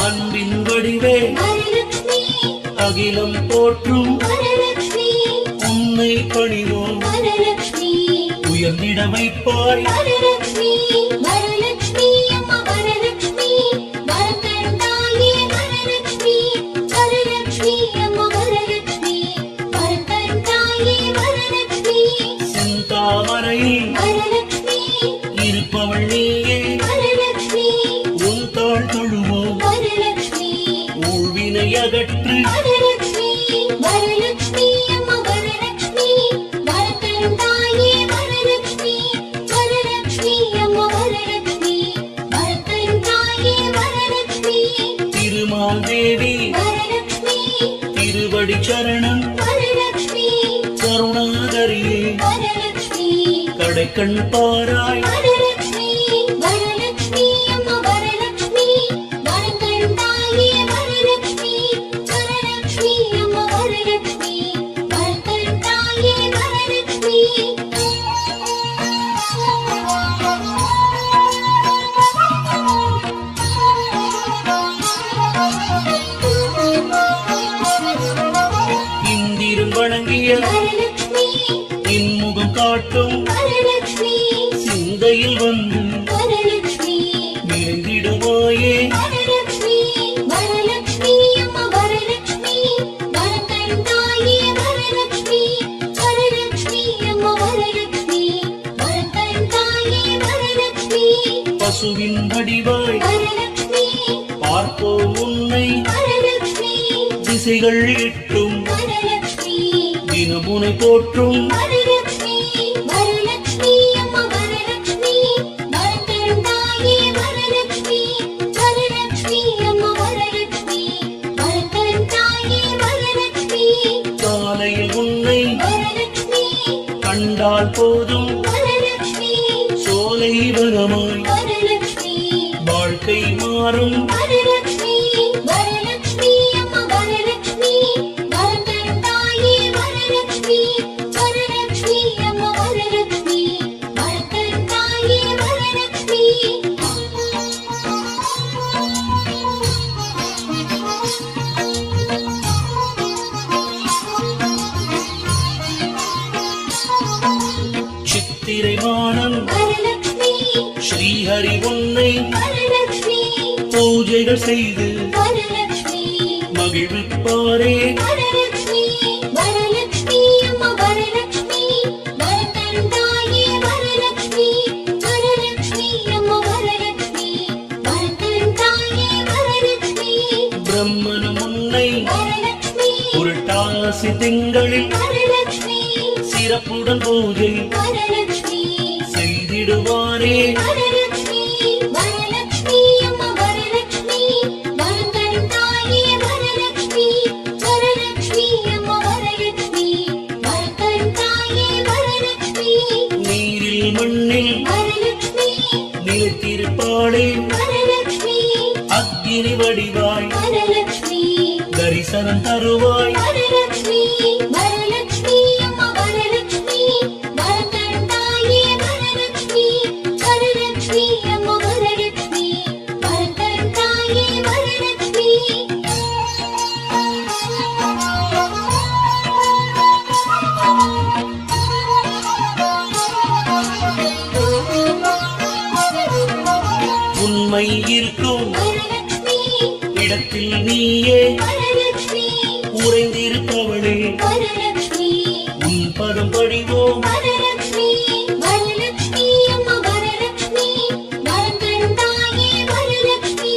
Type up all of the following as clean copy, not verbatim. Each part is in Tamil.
அன்பின் வடிவே வரலட்சுமி அகிலம் போற்றும் வரலட்சுமி உன்னை பணிவோம் வரலட்சுமி உயர்ந்திட வைப்பாய் வரலட்சுமி வரலட்சுமி அம்மா வரலட்சுமி வரத்தரும் தாயே வரலட்சுமி வரலட்சுமி அம்மா வரலட்சுமி வரத்தரும் தாயே வரலட்சுமி செந்தாமரையில் வரலட்சுமி இருப்பவள் நீயே வரலட்சுமி உன் தாழ் தொழுவோம் வரலட்சுமி ஊழ்வினை அகற்று வரலட்சுமி வரலட்சுமி அம்மா வரலட்சுமி வரத்தரும் தாயே வரலட்சுமி வரலட்சுமி அம்மா வரலட்சுமி வரத்தரும் தாயே வரலட்சுமி திருமாதேவி வரலட்சுமி திருவடி சரணம் வரலட்சுமி கருணாகரியே வரலட்சுமி கடைக்கண் பாராய் வரலட்சுமி வரலட்சுமி அம்மா வரலட்சுமி வரத்தரும் தாயே வரலட்சுமி வரலட்சுமி அம்மா வரலட்சுமி வரத்தரும் தாயே வரலட்சுமி இந்திரன் வணங்கிய வரலட்சுமி இன்முகம் காட்டும் வரலட்சுமி சிந்தையில் வந்து வரலட்சுமி நிறைந்திடுவாயே வரலட்சுமி வரலட்சுமி அம்மா வரலட்சுமி வரத்தரும் தாயே வரலட்சுமி வரலட்சுமி அம்மா வரலட்சுமி வரத்தரும் தாயே வரலட்சுமி பசுவின் வடிவாய் வரலட்சுமி பார்ப்போம் உன்னை வரலட்சுமி திசைகள் இட்டும் வரலட்சுமி தினமுனை போற்றும் வரலட்சுமி வரலட்சுமி அம்மா வரலட்சுமி வரத்தரும் தாயே வரலட்சுமி வரலட்சுமி அம்மா வரலட்சுமி வரத்தரும் தாயே வரலட்சுமி காலையில் உன்னை வரலட்சுமி கண்டால் போதும் வரலட்சுமி சோலை வனமாய் வரலட்சுமி வாழ்க்கை மாறும் வரலட்சுமி வரலட்சுமி அம்மா வரலட்சுமி வரத்தரும் தாயே வரலட்சுமி வரலட்சுமி அம்மா வரலட்சுமி வரத்தரும் தாயே வரலட்சுமி சித்திரை வானம் வரலட்சுமி ஸ்ரீஹரி உன்னை வரலட்சுமி பூஜைகள் செய்து வரலட்சுமி மகிழ்விப்பாரே வரலட்சுமி வரலட்சுமி அம்மா வரலட்சுமி வரத்தரும் தாயே வரலட்சுமி வரலட்சுமி அம்மா வரலட்சுமி வரத்தரும் தாயே வரலட்சுமி பிரம்மனும் உன்னை வரலட்சுமி புரட்டாசி திங்களில் வரலட்சுமி சிறப்புடன் பூஜை வரலட்சுமி செய்திடுவாரே வரலட்சுமி வரலட்சுமி அம்மா வரலட்சுமி வரத்தரும் தாயே வரலட்சுமி வரலட்சுமி அம்மா வரலட்சுமி வரத்தரும் தாயே வரலட்சுமி நீரில் மண்ணில் வரலட்சுமி நிலைத்திருப்பாளே வரலட்சுமி அக்கினி வடிவாய் வரலட்சுமி தரிசனம் தருவாய் வரலட்சுமி வரலட்சுமி அம்மா வரலட்சுமி வரத்தரும் தாயே வரலட்சுமி வரலட்சுமி அம்மா வரலட்சுமி வரத்தரும் தாயே வரலட்சுமி உண்மை இருக்கும் வரலட்சுமி இடத்தில் நீயே வரலட்சுமி உறைந்திருப்பவளே வரலட்சுமி உன் பதம் படிவோம் வரலட்சுமி வரலட்சுமி அம்மா வரலட்சுமி வரத்தரும் தாயே வரலட்சுமி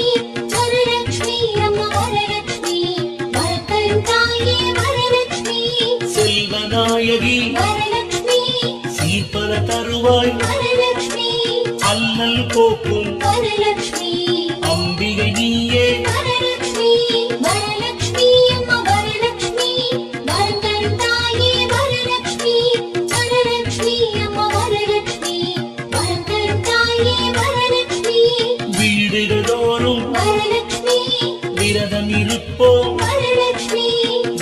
வரலட்சுமி அம்மா வரலட்சுமி வரத்தரும் தாயே வரலட்சுமி செல்வநாயகி வரலட்சுமி சீர்பல தருவாய் வரலட்சுமி அல்லல் போக்கும் வரலட்சுமி அம்பிகை நீயே வரலட்சுமி வரலட்சுமி அம்மா வரலட்சுமி வரத்தரும் தாயே வரலட்சுமி வரலட்சுமி அம்மா வரலட்சுமி வரத்தரும் தாயே வரலட்சுமி வீடுகள் தோறும் வரலட்சுமி விரதம் இருப்போம் வரலட்சுமி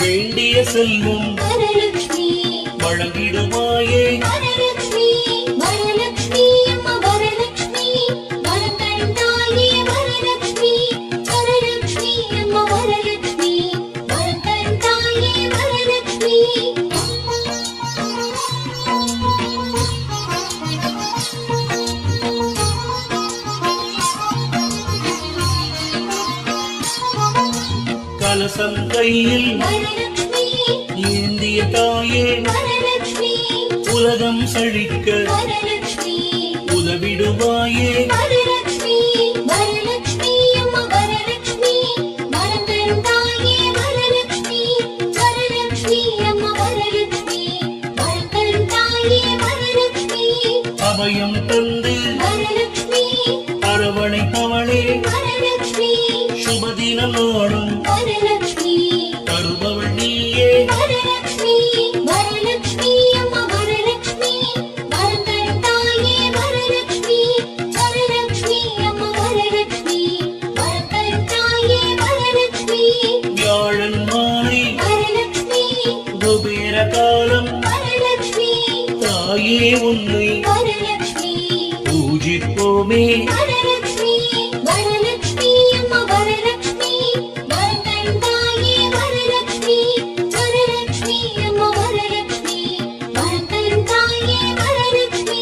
வேண்டிய செல்வம் வரலட்சுமி வழங்கிடுவாயே வரலட்சுமி வரலட்சுமி அம்மா வரலட்சுமி வரத்தரும் தாயே வரலட்சுமி வரலட்சுமி கலசம் கையில் வரலட்சுமி ஏந்திய தாயே வரலட்சுமி உலகம் செழிக்க வரலட்சுமி உதவிடுவாயே வரலட்சுமி வரலட்சுமி அம்மா வரலட்சுமி வரம் தரும் தாயே வரலட்சுமி வரலட்சுமி அம்மா வரலட்சுமி வரம் தரும் தாயே வரலட்சுமி அபயம் தந்து வரலட்சுமி அரவணைப்பவளே வரலட்சுமி சுபதினம் நாளும் வரலட்சுமி தருபவள் நீயே வரலட்சுமி வரலட்சுமி அம்மா வரலட்சுமி வரம் தரும் தாயே வரலட்சுமி வரலட்சுமி அம்மா வரலட்சுமி வரம் தரும் தாயே வரலட்சுமி வியாழன் மாலை வரலட்சுமி குபேர காலம் வரலட்சுமி தாயே உன்னை வரலட்சுமி பூஜிப்போமே வரலட்சுமி வரலட்சுமி அம்மா வரலட்சுமி வரம் தரும் தாயே வரலட்சுமி வரலட்சுமி அம்மா வரலட்சுமி வரம் தரும் தாயே வரலட்சுமி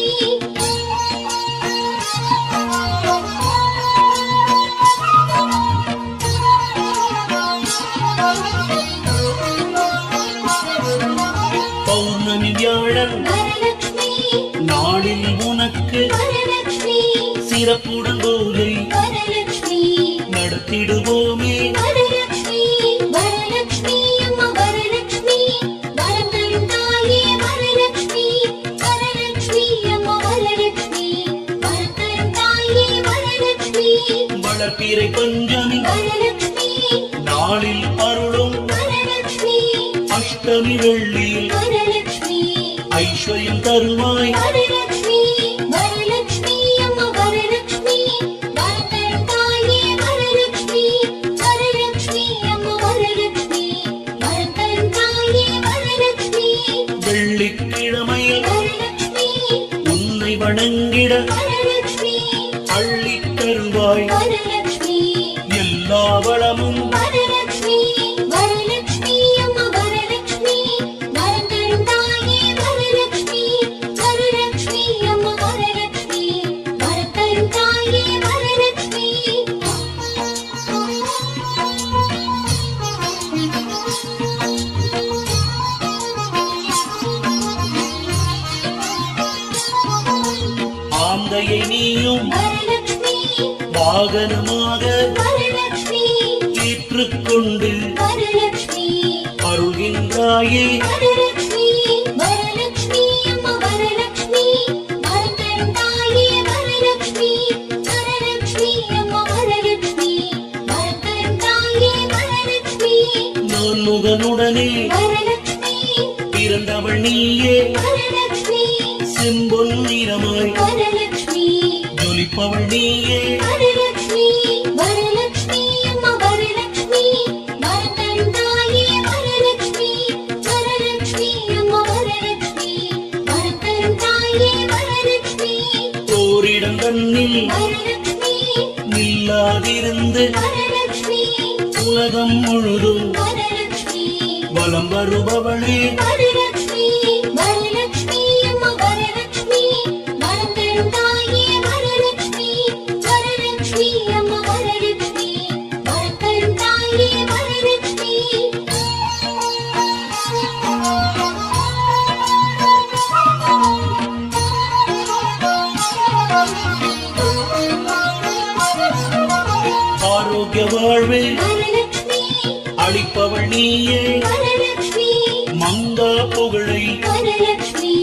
பௌர்ணமி வியாழன் வரலட்சுமி நாளில் உனக்கு வரலட்சுமி சிறப்புடன் பூஜை வரலட்சுமி நடத்திடுவோமே வரலட்சுமி வரலட்சுமி அம்மா வரலட்சுமி வரம் தரும் தாயே வரலட்சுமி வரலட்சுமி அம்மா வரலட்சுமி வரம் தரும் தாயே வரலட்சுமி வளர்ப்பிறை பஞ்சமி வரலட்சுமி நாளில் அருளும் வரலட்சுமி அஷ்டமி வெள்ளியில் வரலட்சுமி ஐஸ்வர்யம் தருவாய் வரலட்சுமி வரலட்சுமி அம்மா வரலட்சுமி வரம் தரும் தாயே வரலட்சுமி வரலட்சுமி அம்மா வரலட்சுமி வரம் தரும் தாயே வரலட்சுமி வெள்ளிக்கிழமையில் வரலட்சுமி உன்னை வணங்கிட வரலட்சுமி அள்ளித் தருவாய் வரலட்சுமி எல்லா வளமும் வரலட்சுமி வரலட்சுமி அம்மா வரலட்சுமி வரம் தரும் தாயே வரலட்சுமி வரலட்சுமி அம்மா வரலட்சுமி வரம் தரும் தாயே வரலட்சுமி ஆந்தையை நீயும் வரலட்சுமி வாகனமாக வரலட்சுமி ஏற்றுக்கொண்டு வரலட்சுமி அருள்கின்றாயே வரலட்சுமி வரலட்சுமி அம்மா வரலட்சுமி வரம் தரும் தாயே வரலட்சுமி வரலட்சுமி அம்மா வரலட்சுமி வரம் தரும் தாயே வரலட்சுமி நான் முகனுடனே வரலட்சுமி பிறந்தவள் நீயே வரலட்சுமி செம்பொன் நிறமாய் வரலட்சுமி ஜொலிப்பவள் நீயே வரலட்சுமி வரலட்சுமி அம்மா வரலட்சுமி வரம் தரும் தாயே வரலட்சுமி வரலட்சுமி அம்மா வரலட்சுமி வரம் தரும் தாயே வரலட்சுமி ஓரிடம் தன்னில் வரலட்சுமி நில்லாதிருந்து வரலட்சுமி உலகம் முழுதும் வரலட்சுமி வலம் வருபவளே வரலட்சுமி வரலட்சுமி அம்மா வரலட்சுமி வரம் தரும் தாயே வரலட்சுமி வரலட்சுமி அம்மா வரலட்சுமி வரம் தரும் தாயே வரலட்சுமி ஆரோக்கிய வாழ்வே வரலட்சுமி அளிப்பவள் நீயே வரலட்சுமி மங்கா புகழை வரலட்சுமி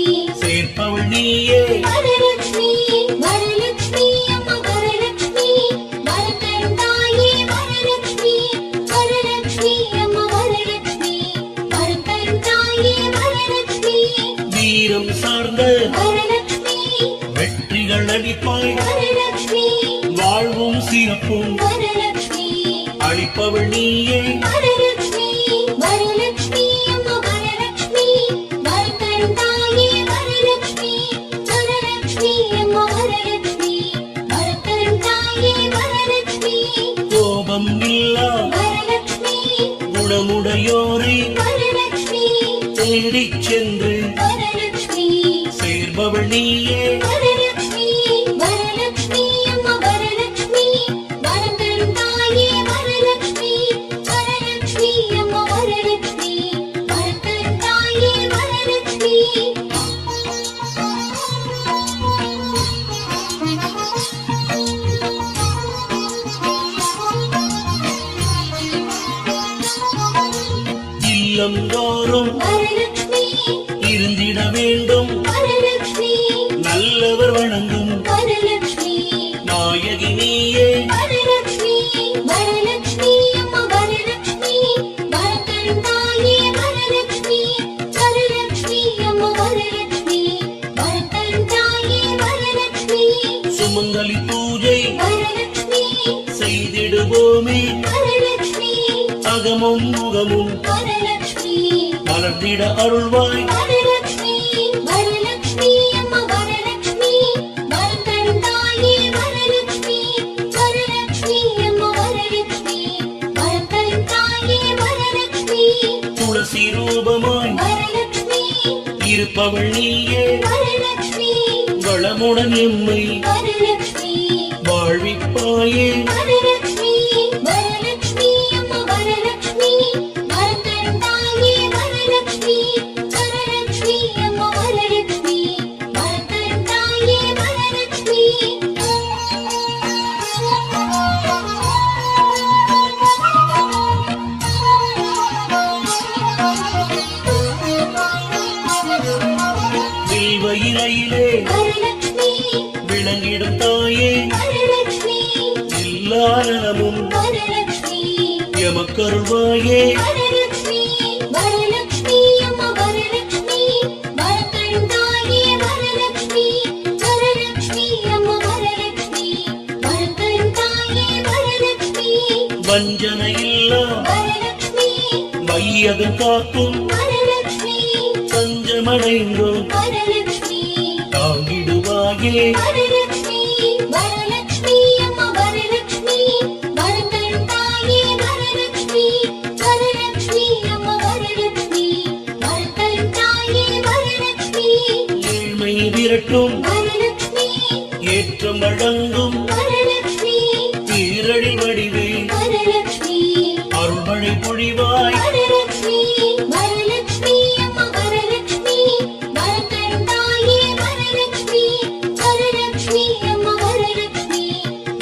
சேர்ப்பவள் நீயே வரலட்சுமி வரலட்சுமி அம்மா வரலட்சுமி வரம் தரும் தாயே வரலட்சுமி வரலட்சுமி அம்மா வரலட்சுமி வரம் தரும் தாயே வரலட்சுமி வீரம் சார்ந்த வரலட்சுமி வெற்றிகள் அளிப்பாய் வரலட்சுமி வாழ்வும் சிறப்பும் வரலட்சுமி அளிப்பவள் நீயே வரலட்சுமி வரலட்சுமி அம்மா வரலட்சுமி வரம் தரும் தாயே வரலட்சுமி வரலட்சுமி அம்மா வரலட்சுமி வரம் தரும் தாயே வரலட்சுமி கோபம் இல்லா வரலட்சுமி குணமுடையோரை வரலட்சுமி தேடிச் சென்று வரலட்சுமி சேர்பவள் நீயே வரலட்சுமி வரலட்சுமி அம்மா வரலட்சுமி வரம் தரும் தாயே வரலட்சுமி வரலட்சுமி வரலட்சுமி இல்லந்தோறும் வரலட்சுமி இருந்திட வேண்டும் வரலட்சுமி நல்லவர் வணங்கும் வரலட்சுமி நாயகி நீயே வரலட்சுமி வரலட்சுமி அம்மா வரலட்சுமி வரத்தரும் தாயே வரலட்சுமி வரலட்சுமி அம்மா வரலட்சுமி வரத்தரும் தாயே வரலட்சுமி சுமங்கலி பூஜை வரலட்சுமி செய்திடுவோமே வரலட்சுமி அகமும் முகமும் வரலட்சுமி மலர்ந்திட அருள்வாய் வரலட்சுமி வரலட்சுமி அம்மா வரலட்சுமி வரத்தரும் தாயே வரலட்சுமி வரலட்சுமி அம்மா வரலட்சுமி வரத்தரும் தாயே வரலட்சுமி துளசி ரூபமாய் வரலட்சுமி இருப்பவள் நீயே வரலட்சுமி வளமுடன் எம்மை வரலட்சுமி வாழ்விப்பாயே வரலட்சுமி வரலட்சுமி அம்மா வரலட்சுமி வரத்தரும் தாயே வரலட்சுமி வரலட்சுமி அம்மா வரலட்சுமி வரத்தரும் தாயே வரலட்சுமி வில்வ இலையிலே வரலட்சுமி விளங்கிடும் தாயே வரலட்சுமி எல்லா நலமும் வரலட்சுமி எமக்கருள்வாயே வரலட்சுமி வரலட்சுமி அம்மா வரலட்சுமி வரத்தரும் தாயே வரலட்சுமி வரலட்சுமி அம்மா வரலட்சுமி வரத்தரும் தாயே வரலட்சுமி வஞ்சனை இல்லா வரலட்சுமி மையகம் காக்கும் வரலட்சுமி பஞ்சமடைந்தோம் வரலட்சுமி தாங்கிடுவாயே வரலட்சுமி வரலட்சுமி அம்மா வரலட்சுமி வரத்தரும் தாயே வரலட்சுமி வரலட்சுமி அம்மா வரலட்சுமி வரத்தரும் தாயே வரலட்சுமி ஏழ்மை விரட்டும் வரலட்சுமி ஏற்றம் வழங்கும் வரலட்சுமி தீரடி வடிவே வரலட்சுமி அருள்மழை பொழிவாய் வரலட்சுமி வரலட்சுமி அம்மா வரலட்சுமி வரத்தரும் தாயே வரலட்சுமி வரலட்சுமி அம்மா வரலட்சுமி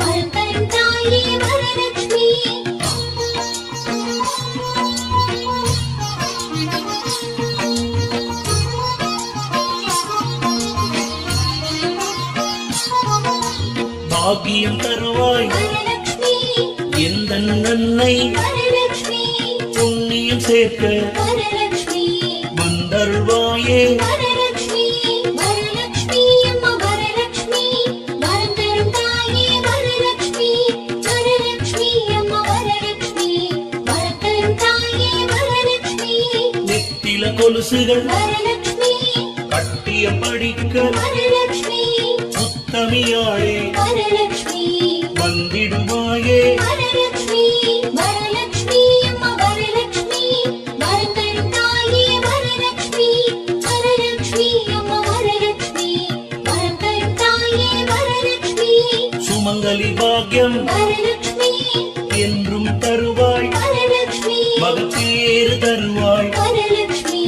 வரத்தரும் தாயே வரலட்சுமி பாக்கியம் தருவாய் வரலட்சுமி எந்த நன்னை வரலட்சுமி புண்ணியம் சேர்க்க வரலட்சுமி வந்தருள்வாயே வரலட்சுமி வரலட்சுமி அம்மா வரலட்சுமி வரத்தரும் தாயே வரலட்சுமி வரலட்சுமி அம்மா வரலட்சுமி வரத்தரும் தாயே வரலட்சுமி நெத்தில கொலுசுகள் வரலட்சுமி கட்டிய படிக்க வரலட்சுமி உத்தமியாளே வரலட்சுமி வந்திடுவாயே வரலட்சுமி வரலட்சுமி அம்மா வரலட்சுமி வரத்தரும் தாயே வரலட்சுமி வரலட்சுமி அம்மா வரலட்சுமி வரத்தரும் தாயே வரலட்சுமி சுமங்கலி பாக்கியம் வரலட்சுமி என்றும் தருவாய் வரலட்சுமி மகப்பேறு தருவாய் வரலட்சுமி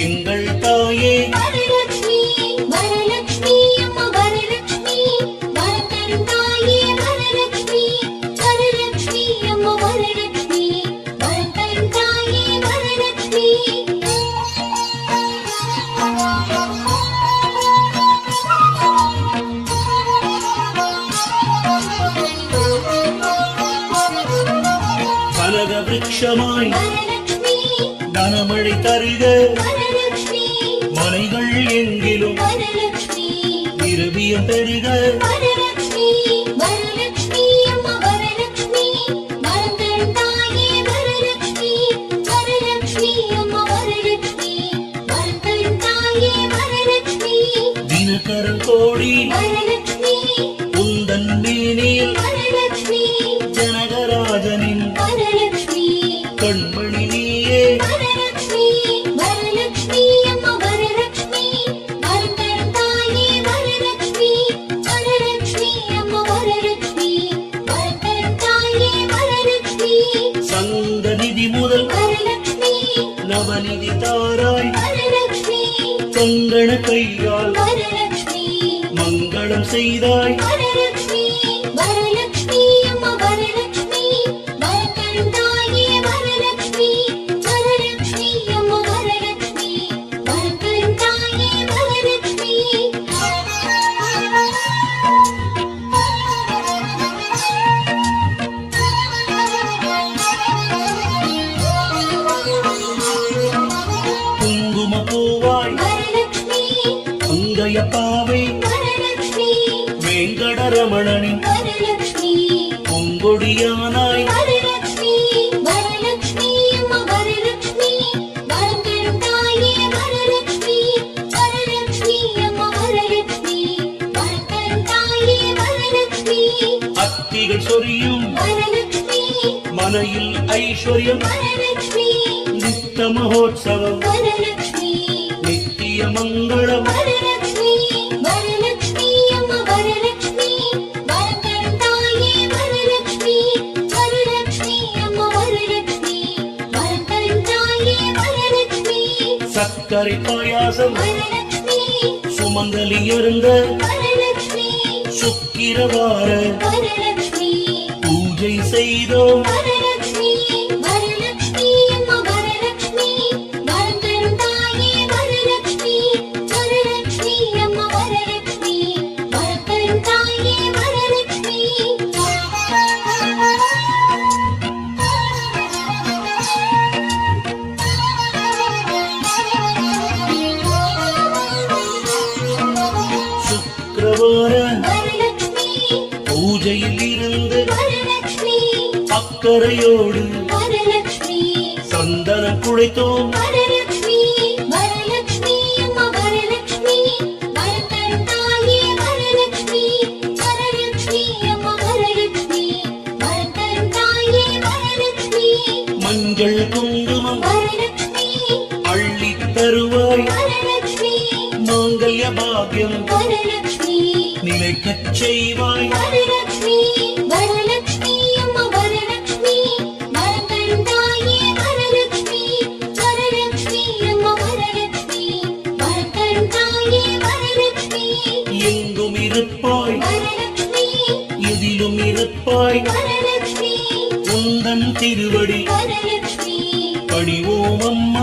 எங்கள் தாயே வரலட்சுமி வரலட்சுமி அம்மா வரலட்சுமி வரத்தரும் தாயே வரலட்சுமி வரலட்சுமி அம்மா வரலட்சுமி வரத்தரும் தாயே வரலட்சுமி கனக விருட்சமாய் வரலட்சுமி கனமழை தருக வரலட்சுமி மலைகள் எங்கிலும் வரலட்சுமி விரும்பியம் பெருக வரலட்சுமி வரலட்சுமி அம்மா வரலட்சுமி வரத்தரும் தாயே வரலட்சுமி வரலட்சுமி அம்மா வரலட்சுமி வரத்தரும் தாயே வரலட்சுமி தினகரன் கோடி வரலட்சுமி உந்தன் மேனில் வரலட்சுமி ஜனகராஜனின் வரலட்சுமி கண்மணி நீயே வரலட்சுமி வரலட்சுமி அம்மா வரலட்சுமி வரத்தரும் தாயே வரலட்சுமி வரலட்சுமி அம்மா வரலட்சுமி வரத்தரும் தாயே வரலட்சுமி சங்க நிதி முதல் வரலட்சுமி நவநிதி தாராய் வரலட்சுமி கங்கண கையால் வரலட்சுமி மங்களம் செய்தாய் வரலட்சுமி வரலட்சுமி அம்மா வரலட்சுமி வரம் தரும் தாயே வரலட்சுமி வரலட்சுமி அம்மா வரலட்சுமி வரம் தரும் தாயே வரலட்சுமி குங்கும பூவாய் வரலட்சுமி அங்கையப்பாவை வரலட்சுமி வேங்கடரமணனின் வரலட்சுமி பொங்கொடியானாய் வரலட்சுமி வரலட்சுமி அம்மா வரலட்சுமி வரம் தரும் தாயே வரலட்சுமி வரலட்சுமி அம்மா வரலட்சுமி வரம் தரும் தாயே வரலட்சுமி அத்திகள் சொரியும் வரலட்சுமி மனையில் ஐஸ்வர்யம் வரலட்சுமி நித்த மகோத்சவம் வரலட்சுமி நித்திய மங்களம் வரலட்சுமி வரலட்சுமி அம்மா வரலட்சுமி வரம் தரும் தாயே வரலட்சுமி வரலட்சுமி அம்மா வரலட்சுமி வரம் தரும் தாயே வரலட்சுமி சர்க்கரை பாயாசம் வரலட்சுமி சுமங்கலி இருந்த வரலட்சுமி சுக்கிரவார வரலட்சுமி பூஜை செய்தோம் வரலட்சுமி வரலட்சுமி அம்மா வரலட்சுமி வரம் தரும் தாயே வரலட்சுமி வரலட்சுமி அம்மா வரலட்சுமி வரம் தரும் தாயே வரலட்சுமி சுக்கிரவார வரலட்சுமி பூஜையில் இருந்து வரலட்சுமி அக்கறையோடு வரலட்சுமி சந்தனம் குழைத்தோம் வரலட்சுமி வரலட்சுமி அம்மா வரலட்சுமி வரம் தரும் தாயே வரலட்சுமி வரலட்சுமி அம்மா வரலட்சுமி வரம் தரும் தாயே வரலட்சுமி மஞ்சள் குங்குமம் வரலட்சுமி அள்ளித் தருவாய் வரலட்சுமி மாங்கல்ய பாக்யம் வரலட்சுமி நிலைக்கச் செய்வாய் வரலட்சுமி வரலட்சுமி அம்மா வரலட்சுமி வரம் தரும் தாயே வரலட்சுமி வரலட்சுமி அம்மா வரலட்சுமி வரம் தரும் தாயே வரலட்சுமி எங்கும் இருப்பாய் வரலட்சுமி எதிலும் இருப்பாய் வரலட்சுமி உந்தன் திருவடி வரலட்சுமி பணிவோம் அம்மா